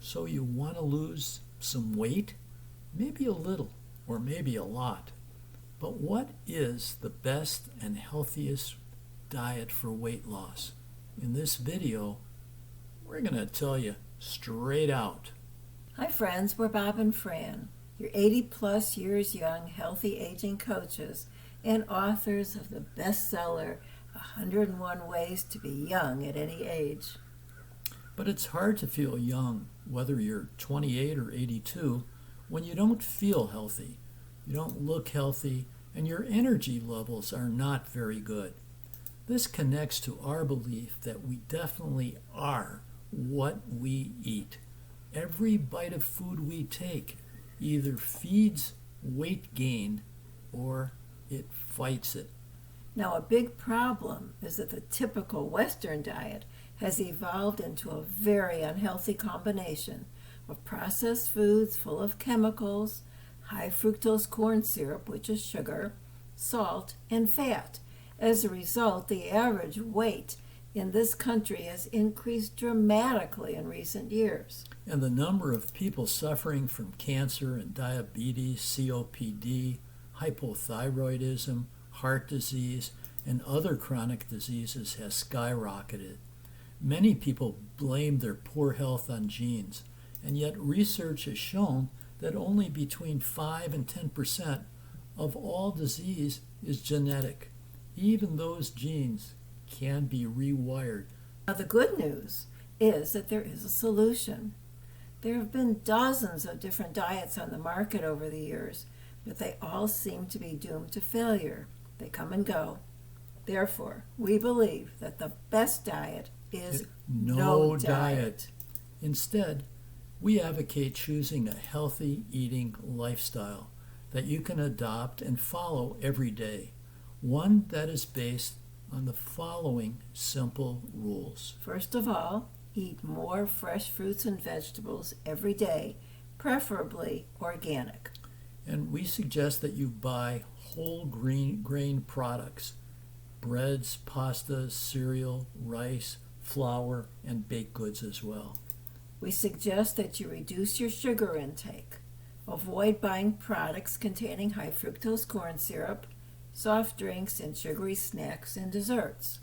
So you want to lose some weight? Maybe a little, or maybe a lot. But what is the best and healthiest diet for weight loss? In this video, we're going to tell you straight out. Hi friends, we're Bob and Fran, your 80-plus years young healthy aging coaches and authors of the bestseller 101 Ways to Be Young at Any Age. But it's hard to feel young, whether you're 28 or 82, when you don't feel healthy, you don't look healthy, and your energy levels are not very good. This connects to our belief that we definitely are what we eat. Every bite of food we take either feeds weight gain or it fights it. Now, a big problem is that the typical Western diet has evolved into a very unhealthy combination of processed foods full of chemicals, high fructose corn syrup, which is sugar, salt, and fat. As a result, the average weight in this country has increased dramatically in recent years. And the number of people suffering from cancer and diabetes, COPD, hypothyroidism, heart disease, and other chronic diseases has skyrocketed. Many people blame their poor health on genes, and yet research has shown that only between 5 and 10% of all disease is genetic. Even those genes can be rewired. Now, the good news is that there is a solution. There have been dozens of different diets on the market over the years, but they all seem to be doomed to failure. They come and go. Therefore, we believe that the best diet is no diet. Instead, we advocate choosing a healthy eating lifestyle that you can adopt and follow every day. One that is based on the following simple rules. First of all, eat more fresh fruits and vegetables every day, preferably organic. And we suggest that you buy whole grain products, breads, pastas, cereal, rice, flour, and baked goods as well. We suggest that you reduce your sugar intake. Avoid buying products containing high fructose corn syrup, soft drinks, and sugary snacks and desserts.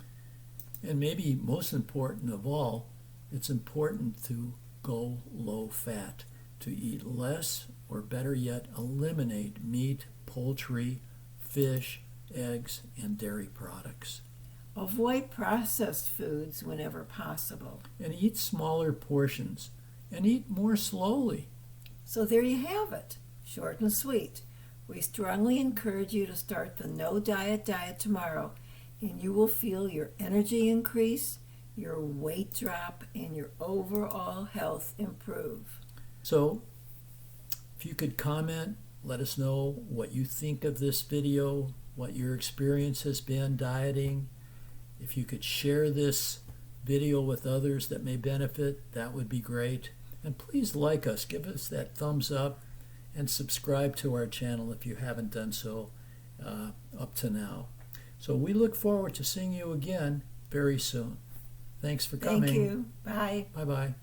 And maybe most important of all, it's important to go low fat, to eat less, or better yet, eliminate meat, poultry, fish, eggs, and dairy products. Avoid processed foods whenever possible. And eat smaller portions, and eat more slowly. So there you have it, short and sweet. We strongly encourage you to start the No Diet diet tomorrow, and you will feel your energy increase, your weight drop, and your overall health improve. So, if you could comment, let us know what you think of this video, what your experience has been dieting. If you could share this video with others that may benefit, that would be great. And please like us, give us that thumbs up, and subscribe to our channel if you haven't done so up to now. So we look forward to seeing you again very soon. Thanks for coming. Thank you. Bye. Bye-bye.